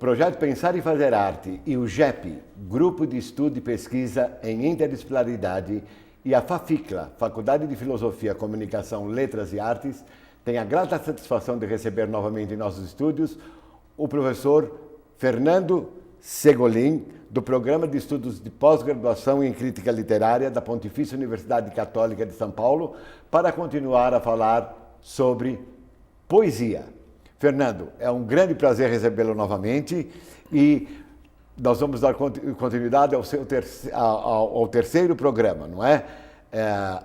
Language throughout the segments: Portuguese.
projeto Pensar e Fazer Arte e o GEP, Grupo de Estudo e Pesquisa em Interdisciplinaridade, e a FAFICLA, Faculdade de Filosofia, Comunicação, Letras e Artes, têm a grata satisfação de receber novamente em nossos estúdios o professor Fernando Segolin, do Programa de Estudos de Pós-Graduação em Crítica Literária da Pontifícia Universidade Católica de São Paulo, para continuar a falar sobre poesia. Fernando, é um grande prazer recebê-lo novamente e nós vamos dar continuidade ao terceiro programa, não é?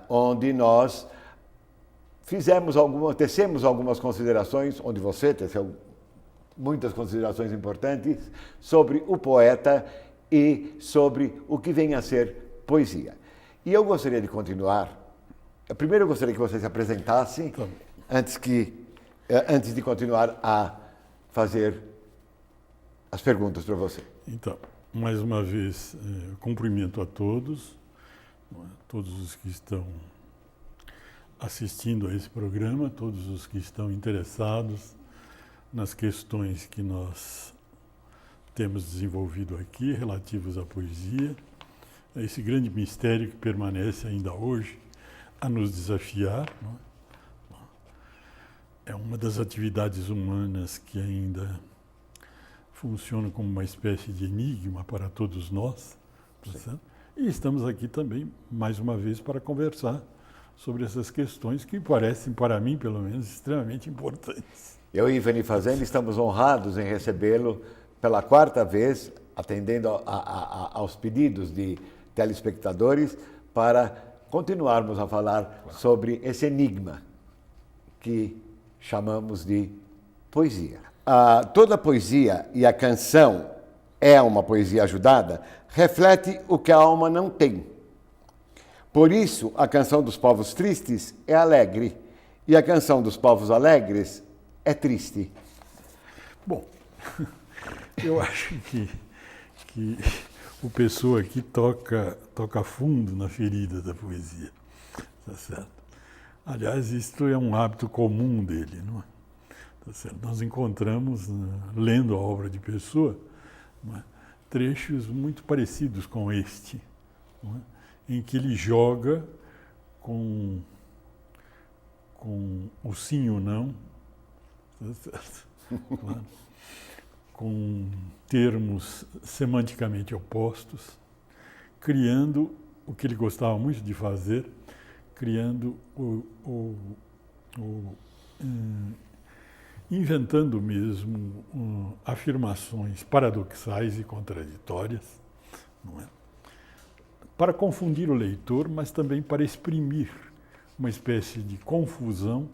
Onde nós tecemos algumas considerações, onde você teceu muitas considerações importantes sobre o poeta e sobre o que vem a ser poesia. E eu gostaria de continuar. Primeiro eu gostaria que você se apresentasse, antes de continuar a fazer as perguntas para você. Então, mais uma vez, cumprimento a todos, todos os que estão assistindo a esse programa, todos os que estão interessados nas questões que nós temos desenvolvido aqui, relativos à poesia, a esse grande mistério que permanece ainda hoje a nos desafiar. Não é? É uma das atividades humanas que ainda funciona como uma espécie de enigma para todos nós. E estamos aqui também, mais uma vez, para conversar sobre essas questões que parecem, para mim, pelo menos, extremamente importantes. Eu e Ivani Fazenda estamos honrados em recebê-lo pela quarta vez, atendendo aos pedidos de telespectadores, para continuarmos a falar sobre esse enigma que chamamos de poesia. Toda a poesia, e a canção é uma poesia ajudada, reflete o que a alma não tem. Por isso, a canção dos povos tristes é alegre, e a canção dos povos alegres é triste. Bom, eu acho que o Pessoa aqui toca fundo na ferida da poesia, tá certo? Aliás, isto é um hábito comum dele, não é? Tá certo? Nós encontramos, lendo a obra de Pessoa, não é? Trechos muito parecidos com este, não é? Em que ele joga com o sim ou não, claro, com termos semanticamente opostos, criando o que ele gostava muito de fazer, criando inventando mesmo afirmações paradoxais e contraditórias, não é? Para confundir o leitor, mas também para exprimir uma espécie de confusão,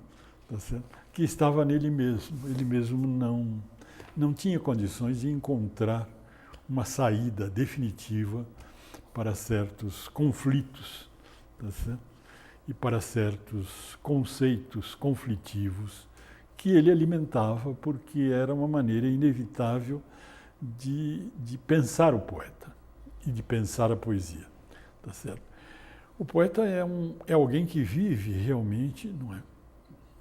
tá certo? Que estava nele mesmo. Ele mesmo não tinha condições de encontrar uma saída definitiva para certos conflitos, tá certo? E para certos conceitos conflitivos que ele alimentava, porque era uma maneira inevitável de pensar o poeta e de pensar a poesia. Tá certo? O poeta é alguém que vive realmente, não é?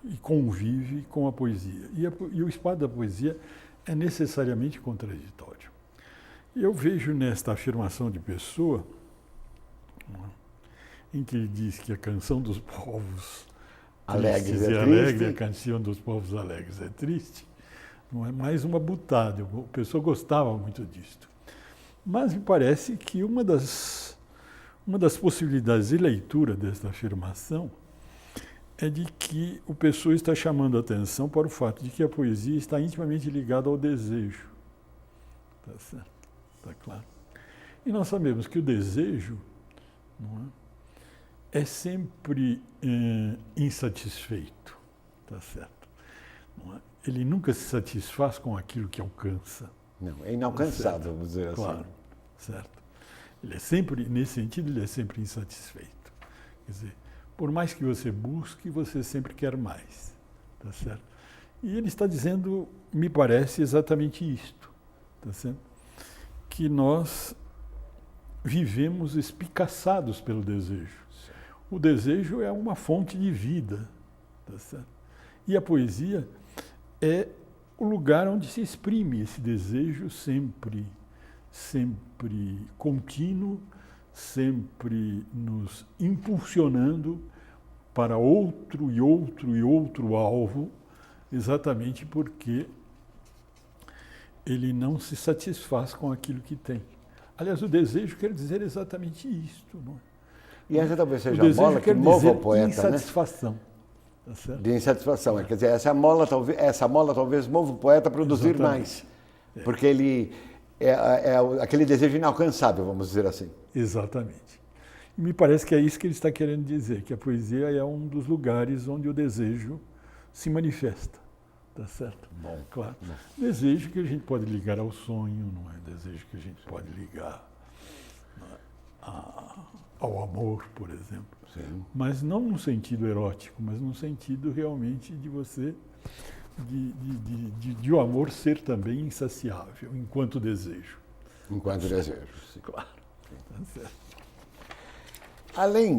E convive com a poesia. E o espaço da poesia é necessariamente contraditório. E eu vejo nesta afirmação de Pessoa, não é? Em que ele diz que a canção dos povos alegres é alegre, a canção dos povos alegres é triste, não é mais uma butada. A pessoa gostava muito disto. Mas me parece que uma das possibilidades de leitura desta afirmação é de que o Pessoa está chamando a atenção para o fato de que a poesia está intimamente ligada ao desejo. Tá certo? Tá claro? E nós sabemos que o desejo, não é sempre insatisfeito. Tá certo? Não é? Ele nunca se satisfaz com aquilo que alcança. Não, é inalcançável, tá, vamos dizer assim. Claro, certo. Ele é sempre, nesse sentido, ele é sempre insatisfeito. Quer dizer, por mais que você busque, você sempre quer mais. Tá certo? E ele está dizendo, me parece, exatamente isto. Tá certo? Que nós vivemos espicaçados pelo desejo. O desejo é uma fonte de vida. Tá certo? E a poesia é o lugar onde se exprime esse desejo sempre contínuo, sempre nos impulsionando para outro e outro e outro alvo, exatamente porque ele não se satisfaz com aquilo que tem. Aliás, o desejo quer dizer exatamente isto, não é? E essa talvez seja a mola que mova o poeta, insatisfação, né? Tá certo? De insatisfação. Quer dizer, essa mola talvez mova o poeta a produzir mais. Porque ele é aquele desejo inalcançável, vamos dizer assim. Exatamente. E me parece que é isso que ele está querendo dizer, que a poesia é um dos lugares onde o desejo se manifesta. Tá certo? Bom, claro. Bom. Desejo que a gente pode ligar ao sonho, não é? Desejo que a gente pode ligar ao amor, por exemplo. Sim. Mas não no sentido erótico, mas no sentido realmente de você, de o amor ser também insaciável, enquanto desejo. Enquanto desejo, sim. Claro. Tá certo. Além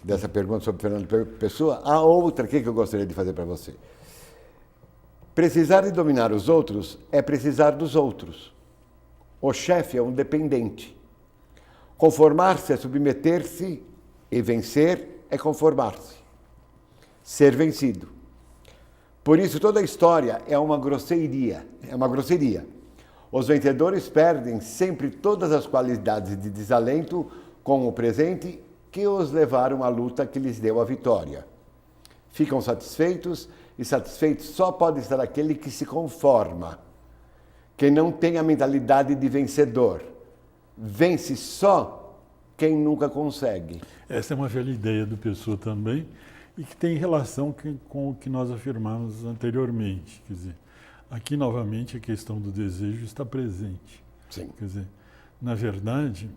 dessa pergunta sobre Fernando Pessoa, há outra aqui que eu gostaria de fazer para você. Precisar de dominar os outros é precisar dos outros. O chefe é um dependente. Conformar-se é submeter-se e vencer é conformar-se. Ser vencido. Por isso toda a história é uma grosseria. Os vencedores perdem sempre todas as qualidades de desalento com o presente que os levaram à luta que lhes deu a vitória. Ficam satisfeitos, e satisfeito só pode estar aquele que se conforma, que não tem a mentalidade de vencedor. Vence só quem nunca consegue. Essa é uma velha ideia do Pessoa também, e que tem relação com o que nós afirmamos anteriormente. Quer dizer, aqui novamente a questão do desejo está presente. Sim. Quer dizer, na verdade,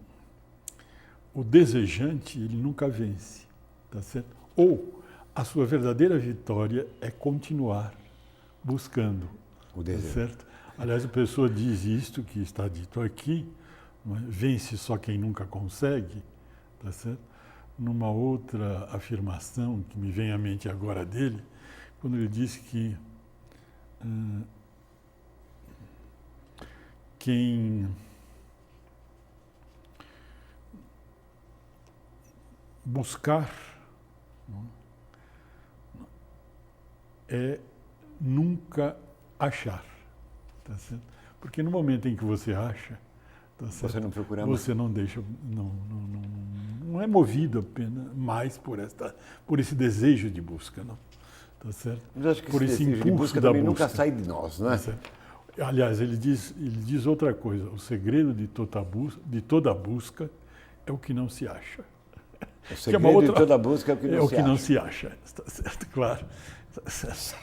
o desejante, ele nunca vence, tá certo? Ou a sua verdadeira vitória é continuar buscando, o desejo. Tá certo? Aliás, a pessoa diz isto que está dito aqui, vence só quem nunca consegue, tá certo? Numa outra afirmação que me vem à mente agora dele, quando ele diz que quem buscar é nunca achar, tá certo? Porque no momento em que você acha, tá certo? Você não procura mais. Você não deixa, não é movido apenas mais por esse desejo de busca, não, tá certo? Mas acho que por esse desejo de impulso busca da também busca. nunca sai de nós, não é? Tá certo? Aliás, ele diz outra coisa: o segredo de toda busca é o que não se acha. O segredo de toda busca é o que não se acha. Está certo, claro.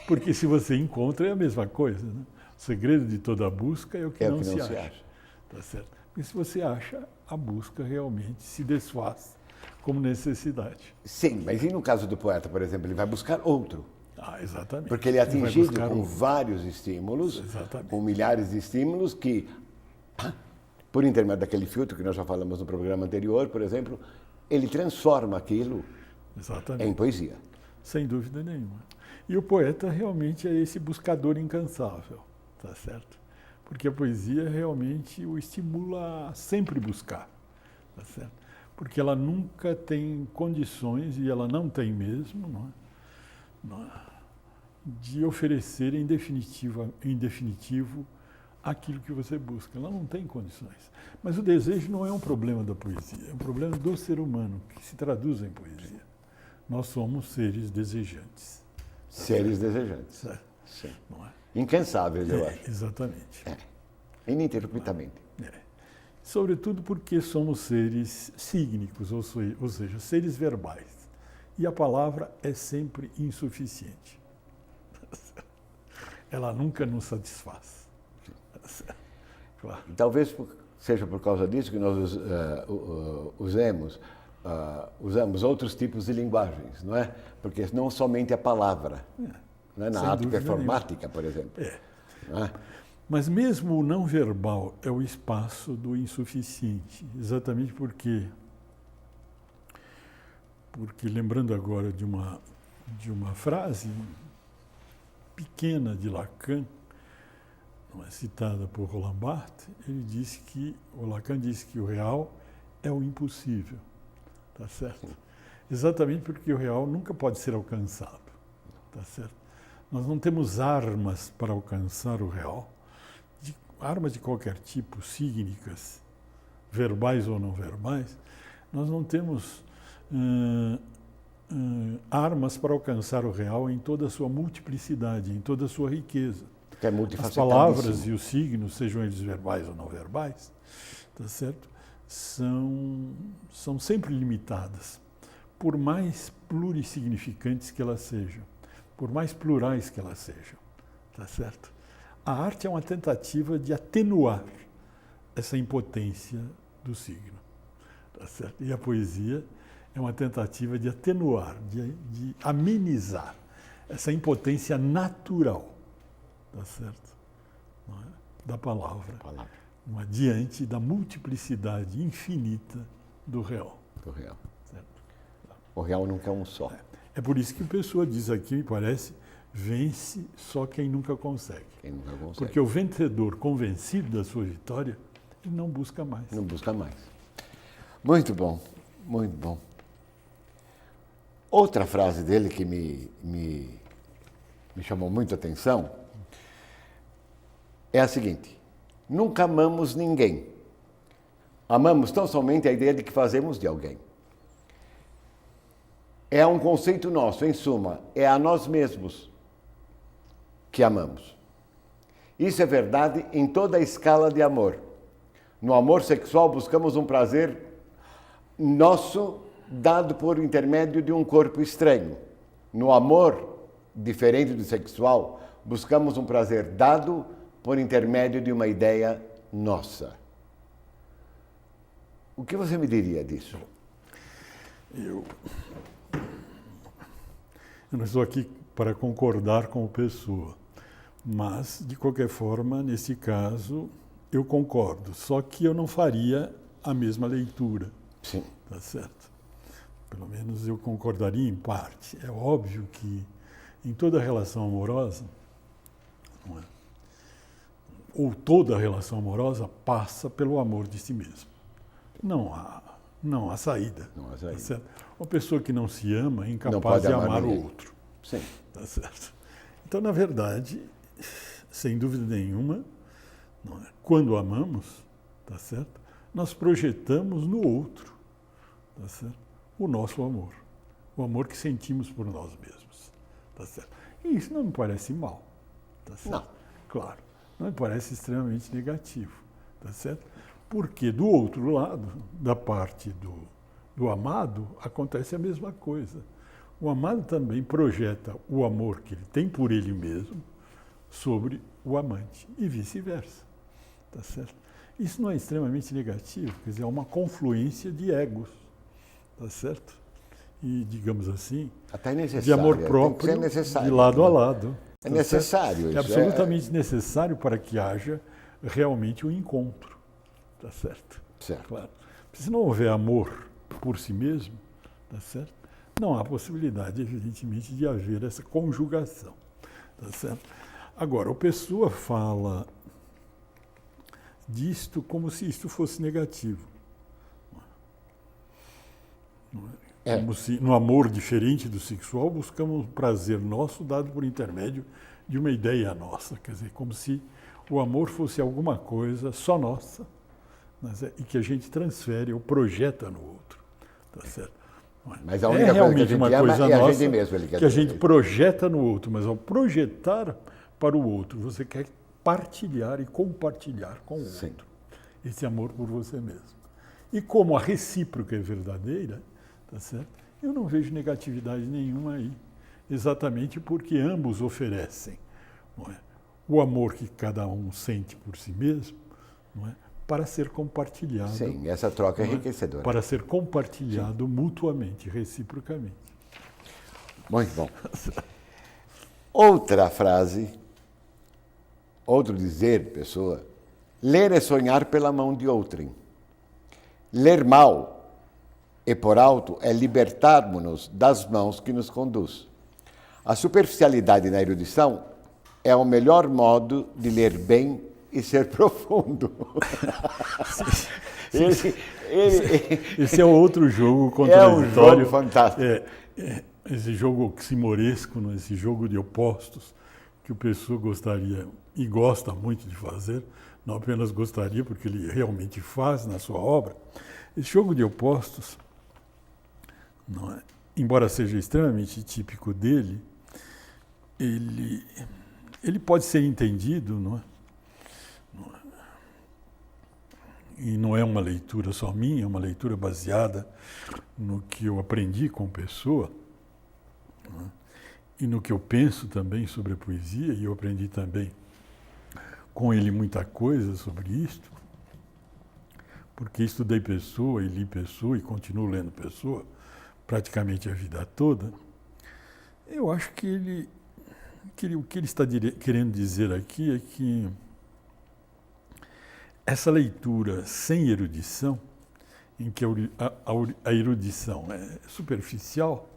Porque se você encontra é a mesma coisa, né? O segredo de toda busca é o que não se acha. Tá certo? Porque se você acha, a busca realmente se desfaz como necessidade. Sim, mas e no caso do poeta, por exemplo, ele vai buscar outro. Exatamente. Porque ele é atingido com vários estímulos, exatamente, com milhares de estímulos que, por intermédio daquele filtro que nós já falamos no programa anterior, por exemplo, ele transforma aquilo em poesia. Sem dúvida nenhuma. E o poeta realmente é esse buscador incansável, tá certo? Porque a poesia realmente o estimula a sempre buscar, tá certo? Porque ela nunca tem condições, e ela não tem mesmo, não é? De oferecer em definitivo aquilo que você busca. Ela não tem condições. Mas o desejo não é um problema da poesia, é um problema do ser humano, que se traduz em poesia. Nós somos seres desejantes. Seres desejantes. Sim. Não é? Incansáveis, eu acho. Exatamente. Ininterruptamente. Sobretudo porque somos seres sígnicos, ou seja, seres verbais. E a palavra é sempre insuficiente. Ela nunca nos satisfaz. Claro. Talvez seja por causa disso que nós usamos outros tipos de linguagens, não é? Porque não somente a palavra, não é? Na arte performática, por exemplo. Não é? Mas mesmo o não verbal é o espaço do insuficiente, exatamente porque lembrando agora de uma frase pequena de Lacan, citada por Roland Barthes, o Lacan disse que o real é o impossível, tá certo? Exatamente porque o real nunca pode ser alcançado, tá certo? Nós não temos armas para alcançar o real, armas de qualquer tipo, psíquicas, verbais ou não verbais. Nós não temos armas para alcançar o real em toda a sua multiplicidade, em toda a sua riqueza. É as palavras e os signos, sejam eles verbais ou não verbais, tá certo? São sempre limitadas, por mais plurissignificantes que elas sejam, por mais plurais que elas sejam, tá certo? A arte é uma tentativa de atenuar essa impotência do signo, tá certo? E a poesia é uma tentativa de atenuar, de amenizar essa impotência natural, tá certo? Não é? Da palavra. Diante da multiplicidade infinita do real. Do real. Certo? O real nunca é um só. É por isso que a pessoa diz aqui, me parece, vence só quem nunca consegue. Quem nunca consegue. Porque o vencedor convencido da sua vitória, ele não busca mais. Não busca mais. Muito bom, muito bom. Outra frase dele que me chamou muito a atenção é a seguinte: nunca amamos ninguém. Amamos tão somente a ideia de que fazemos de alguém. É um conceito nosso, em suma, é a nós mesmos que amamos. Isso é verdade em toda a escala de amor. No amor sexual buscamos um prazer nosso dado por intermédio de um corpo estranho. No amor, diferente do sexual, buscamos um prazer dado por intermédio de uma ideia nossa. O que você me diria disso? Eu não estou aqui para concordar com o Pessoa, mas, de qualquer forma, nesse caso, eu concordo, só que eu não faria a mesma leitura. Sim. Tá certo? Pelo menos eu concordaria em parte. É óbvio que em toda relação amorosa, não é? Ou toda relação amorosa passa pelo amor de si mesmo. Não há saída. Não há saída. Tá certo? Uma pessoa que não se ama é incapaz de amar o outro. Sim. Tá certo? Então, na verdade, sem dúvida nenhuma, não é? Quando amamos, tá certo? Nós projetamos no outro, tá certo? O nosso amor. O amor que sentimos por nós mesmos. Tá certo? E isso não me parece mal. Tá certo? Não. Claro. Não me parece extremamente negativo. Tá certo? Porque do outro lado, da parte do amado, acontece a mesma coisa. O amado também projeta o amor que ele tem por ele mesmo sobre o amante e vice-versa. Tá certo? Isso não é extremamente negativo, quer dizer, é uma confluência de egos, tá certo? E, digamos assim, até necessário, de amor próprio, de lado a lado. É necessário isso. É absolutamente necessário para que haja realmente um encontro, tá certo? Certo. Claro. Se não houver amor por si mesmo, tá certo? Não há possibilidade, evidentemente, de haver essa conjugação, tá certo? Agora, o Pessoa fala disto como se isto fosse negativo. Como se, no amor diferente do sexual, buscamos um prazer nosso dado por intermédio de uma ideia nossa. Quer dizer, como se o amor fosse alguma coisa só nossa, e que a gente transfere ou projeta no outro. Tá certo? Mas a única coisa que a gente ama é a gente mesmo. Que a gente projeta no outro, mas ao projetar para o outro, você quer partilhar e compartilhar com o outro esse amor por você mesmo. E como a recíproca é verdadeira, tá certo? Eu não vejo negatividade nenhuma aí, exatamente porque ambos oferecem, não é? O amor que cada um sente por si mesmo, não é? Para ser compartilhado. Sim, essa troca é enriquecedora. Para ser compartilhado mutuamente, reciprocamente. Muito bom. Outra frase, outro dizer, Pessoa: ler é sonhar pela mão de outrem. Ler mal e por alto é libertarmos-nos das mãos que nos conduz. A superficialidade na erudição é o melhor modo de ler bem e ser profundo. Esse é outro jogo É um contraditório. jogo fantástico. Esse jogo oximoresco, né? Esse jogo de opostos que o Pessoa gostaria e gosta muito de fazer, não apenas gostaria, porque ele realmente faz na sua obra. Esse jogo de opostos, não é? Embora seja extremamente típico dele, ele pode ser entendido, não é? E não é uma leitura só minha, é uma leitura baseada no que eu aprendi com Pessoa, não é? E no que eu penso também sobre a poesia, e eu aprendi também com ele muita coisa sobre isto, porque estudei Pessoa e li Pessoa e continuo lendo Pessoa praticamente a vida toda. Eu acho que o que ele está querendo dizer aqui é que essa leitura sem erudição, em que a erudição é superficial,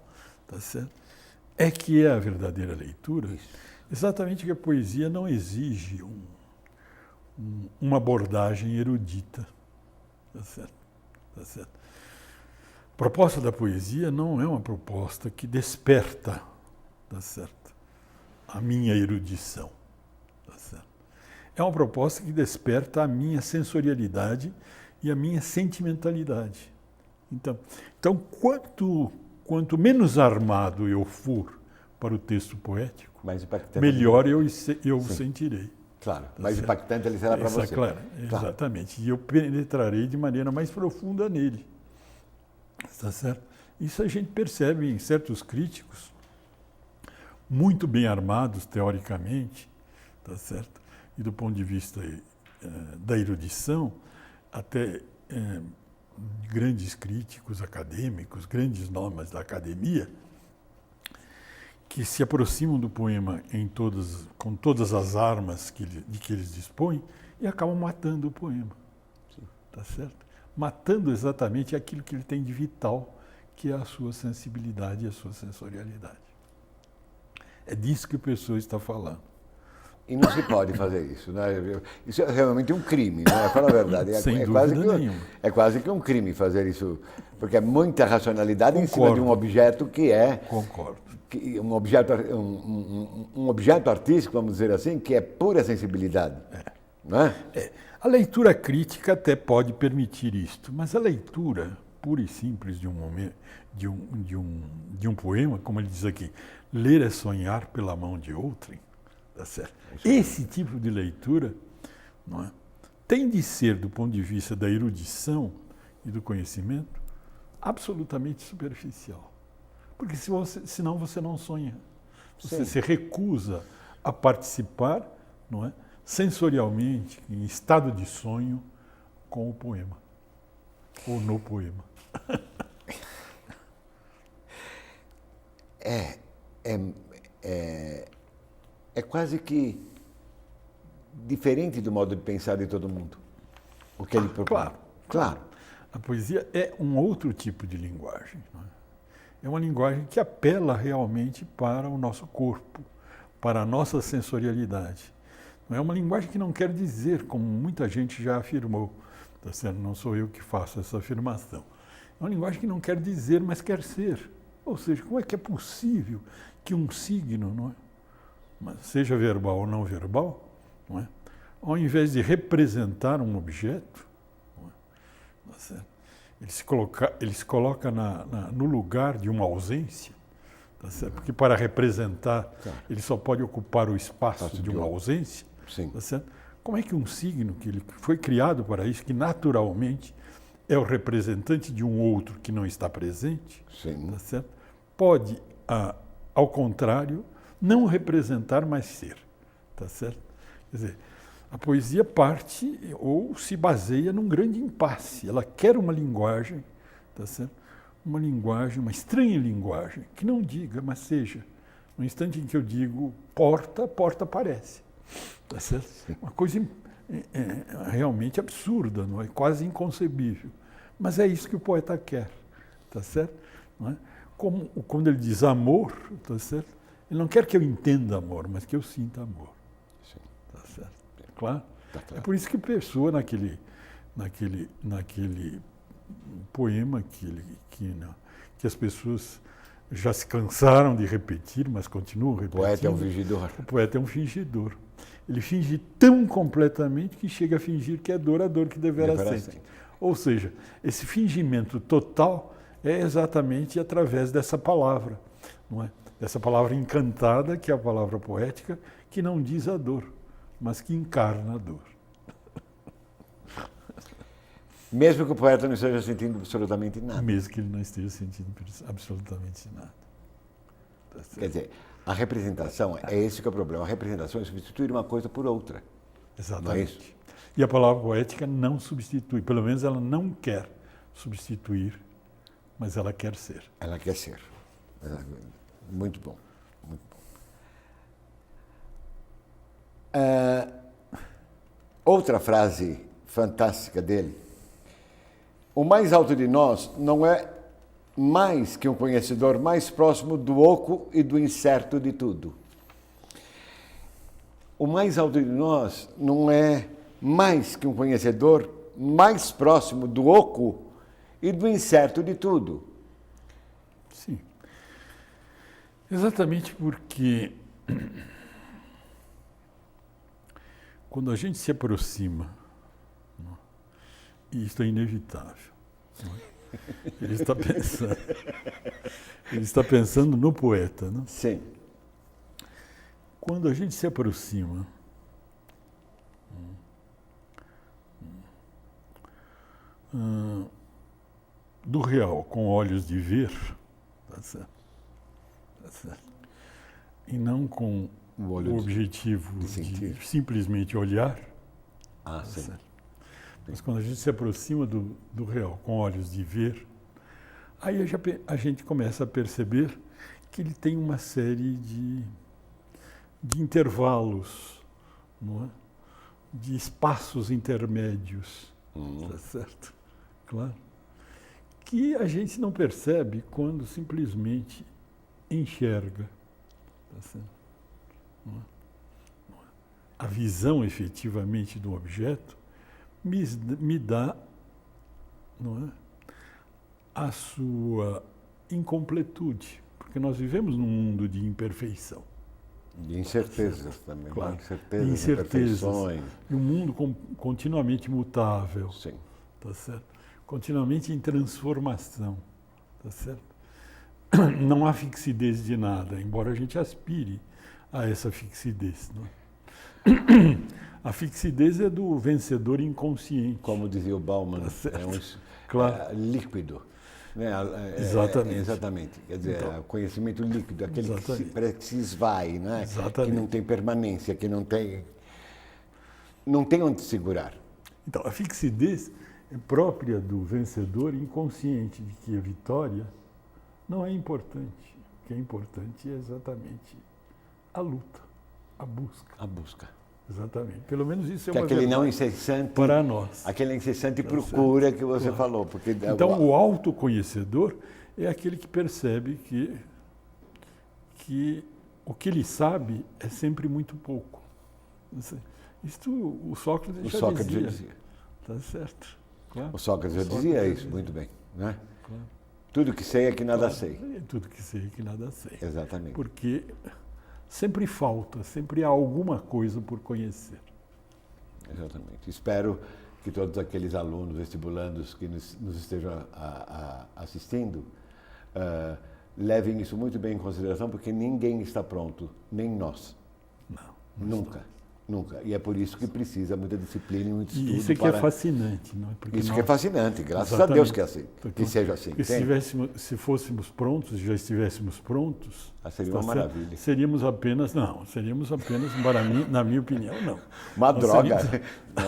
tá certo? É que é a verdadeira leitura. Isso. Exatamente que a poesia não exige uma abordagem erudita, tá certo? Tá certo? A proposta da poesia não é uma proposta que desperta, tá certo, a minha erudição, tá certo? É uma proposta que desperta a minha sensorialidade e a minha sentimentalidade. Então quanto menos armado eu for para o texto poético, melhor eu o sentirei. Claro, mais impactante ele será para você. Claro, exatamente. E eu penetrarei de maneira mais profunda nele. Está certo? Isso a gente percebe em certos críticos, muito bem armados teoricamente, tá certo? E do ponto de vista da erudição, até grandes críticos acadêmicos, grandes nomes da academia, que se aproximam do poema com todas as armas de que eles dispõem e acabam matando o poema. Sim. Tá certo? Matando exatamente aquilo que ele tem de vital, que é a sua sensibilidade e a sua sensorialidade. É disso que o Pessoa está falando. E não se pode fazer isso, né? Isso é realmente um crime, né? Fala a verdade. Sem dúvida nenhuma. É quase que um crime fazer isso, porque é muita racionalidade em cima de um objeto que é... Concordo. Um objeto artístico, vamos dizer assim, que é pura sensibilidade. Não é? A leitura crítica até pode permitir isto, mas a leitura pura e simples de um poema, como ele diz aqui, ler é sonhar pela mão de outrem, tá certo? Esse tipo de leitura, não é, tem de ser, do ponto de vista da erudição e do conhecimento, absolutamente superficial. Porque senão você não sonha. Você se recusa a participar, não é, sensorialmente, em estado de sonho, com o poema. Ou no poema. É quase que diferente do modo de pensar de todo mundo. O que ele propõe. Claro. A poesia é um outro tipo de linguagem. Não é? É uma linguagem que apela realmente para o nosso corpo, para a nossa sensorialidade. Não é uma linguagem que não quer dizer, como muita gente já afirmou, tá certo? Não sou eu que faço essa afirmação. É uma linguagem que não quer dizer, mas quer ser. Ou seja, como é que é possível que um signo, não é, seja verbal ou não verbal, não é, ao invés de representar um objeto, não é, tá certo? Ele se coloca no lugar de uma ausência, tá certo? Porque para representar, ele só pode ocupar o espaço de uma ausência. Sim. Tá certo? Como é que um signo, que ele foi criado para isso, que naturalmente é o representante de um outro que não está presente, sim, tá certo? Pode, ao contrário, não representar, mas ser. Tá certo? Quer dizer, a poesia parte ou se baseia num grande impasse. Ela quer uma linguagem, tá certo? Uma linguagem, uma estranha linguagem, que não diga, mas seja. No instante em que eu digo porta, a porta aparece. Tá certo? Uma coisa realmente absurda, não é? Quase inconcebível. Mas é isso que o poeta quer, tá certo? Não é? Quando ele diz amor, tá certo? Ele não quer que eu entenda amor, mas que eu sinta amor. Claro. Tá claro. É por isso que Pessoa, naquele poema que as pessoas já se cansaram de repetir, mas continuam repetindo. O poeta é um fingidor. O poeta é um fingidor. Ele finge tão completamente que chega a fingir que é dor a dor que devera sente. Ou seja, esse fingimento total é exatamente através dessa palavra, não é? Dessa palavra encantada, que é a palavra poética, que não diz a dor, mas que encarna a dor. Mesmo que o poeta não esteja sentindo absolutamente nada. Mesmo que ele não esteja sentindo absolutamente nada. Tá certo? Quer dizer, a representação, é esse que é o problema. A representação é substituir uma coisa por outra. Exatamente. Não é isso? E a palavra poética não substitui, pelo menos ela não quer substituir, mas ela quer ser. Ela quer ser. Muito bom. Muito bom. Outra frase fantástica dele. O mais alto de nós não é mais que um conhecedor mais próximo do oco e do incerto de tudo. O mais alto de nós não é mais que um conhecedor mais próximo do oco e do incerto de tudo. Sim. Exatamente porque quando a gente se aproxima, e isto é inevitável, ele está pensando no poeta, não? Sim. Quando a gente se aproxima do real com olhos de ver, tá certo? Tá certo? E não com o objetivo de simplesmente olhar, Ah, tá sim. certo? Mas quando a gente se aproxima do real com olhos de ver, aí a gente começa a perceber que ele tem uma série de intervalos, não é? De espaços intermédios, tá certo? Claro. Que a gente não percebe quando simplesmente enxerga, tá certo? Não é? A visão efetivamente do objeto me dá, não é, a sua incompletude, porque nós vivemos num mundo de imperfeição. De incertezas também. Claro. Incertezas, Imperfeições. E um mundo continuamente mutável. Sim. Tá certo? Continuamente em transformação. Tá certo? Não há fixidez de nada, embora a gente aspire a essa fixidez. Não é? A fixidez é do vencedor inconsciente. Como dizia o Bauman, Claro. Líquido. Né? Exatamente. Exatamente. Quer dizer, Então, conhecimento líquido, aquele exatamente. que se esvai, né? Exatamente. Que não tem permanência, que não tem onde segurar. Então, a fixidez é própria do vencedor inconsciente, de que a vitória não é importante. O que é importante é exatamente a luta, a busca. A busca. Exatamente. Pelo menos isso é que uma aquele verdade não incessante para nós. Aquele incessante procura que você falou. Porque então, o autoconhecedor é aquele que percebe que o que ele sabe é sempre muito pouco. Isto o Sócrates já dizia. Tá certo. Claro. O Sócrates já dizia isso, muito bem. Né? Claro. Tudo que sei é que nada sei. Tudo que sei é que nada sei. Exatamente. Porque sempre falta, sempre há alguma coisa por conhecer. Exatamente. Espero que todos aqueles alunos vestibulandos que nos estejam assistindo levem isso muito bem em consideração, porque ninguém está pronto, nem nós. Não nunca. Está. Nunca. E é por isso que precisa muita disciplina e muito estudo. E isso é que é fascinante. Não é? Porque isso que é fascinante, graças a Deus que é assim. Que seja assim. Porque se fôssemos prontos, já estivéssemos prontos... seria uma maravilha. Seríamos apenas, na minha opinião, não. Uma droga.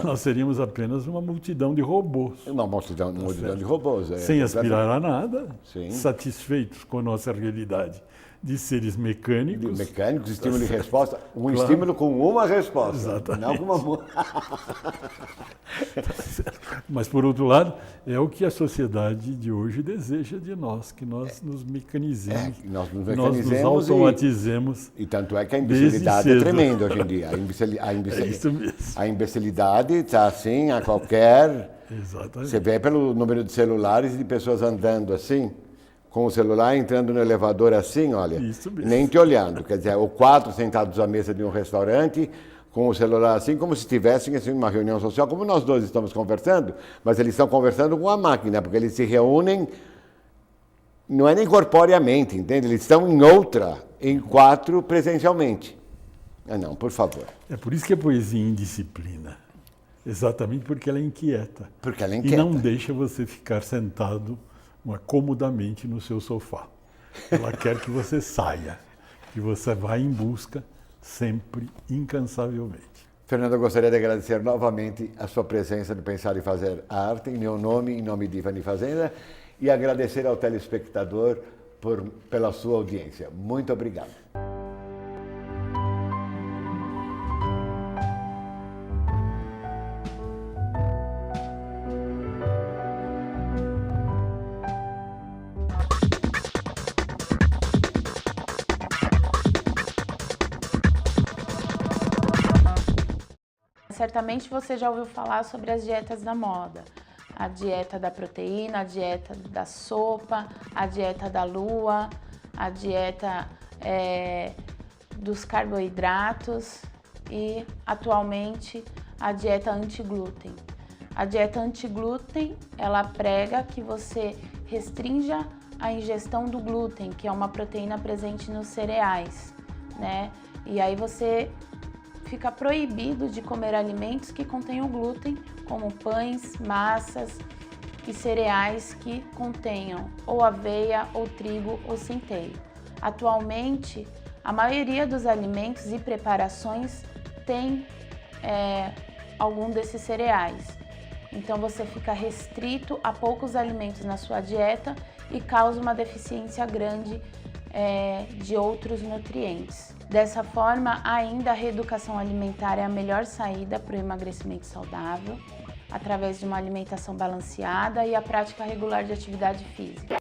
Nós seríamos apenas uma multidão de robôs. Uma multidão de robôs. Sem aspirar a nada, sim. Satisfeitos com a nossa realidade de seres mecânicos. Estímulo e resposta. Estímulo com uma resposta. Exatamente. Não com uma... Mas, por outro lado, é o que a sociedade de hoje deseja de nós, que nós nos mecanizemos, nós nos nos automatizemos. E tanto é que a imbecilidade é tremenda hoje em dia. É isso mesmo. A imbecilidade está assim a qualquer... Exatamente. Você vê pelo número de celulares e de pessoas andando assim, com o celular entrando no elevador assim, olha, nem te olhando. Quer dizer, ou 4 sentados à mesa de um restaurante, com o celular assim, como se estivessem assim, uma reunião social, como nós dois estamos conversando, mas eles estão conversando com a máquina, porque eles se reúnem, não é nem corporeamente, entende? Eles estão em 4 presencialmente. Ah, não, por favor. É por isso que a poesia indisciplina. Exatamente porque ela é inquieta. Porque ela é inquieta. E não deixa você ficar sentado comodamente no seu sofá. Ela quer que você saia, que você vá em busca sempre, incansavelmente. Fernando, eu gostaria de agradecer novamente a sua presença no Pensar e Fazer Arte, em meu nome, em nome de Ivani Fazenda, e agradecer ao telespectador pela sua audiência. Muito obrigado. Certamente você já ouviu falar sobre as dietas da moda. A dieta da proteína, a dieta da sopa, a dieta da lua, a dieta dos carboidratos e, atualmente, a dieta anti-glúten. A dieta anti-glúten, ela prega que você restrinja a ingestão do glúten, que é uma proteína presente nos cereais, né? E aí você fica proibido de comer alimentos que contenham glúten, como pães, massas e cereais que contenham ou aveia, ou trigo, ou centeio. Atualmente, a maioria dos alimentos e preparações tem algum desses cereais. Então você fica restrito a poucos alimentos na sua dieta e causa uma deficiência grande de outros nutrientes. Dessa forma, ainda a reeducação alimentar é a melhor saída para o emagrecimento saudável, através de uma alimentação balanceada e a prática regular de atividade física.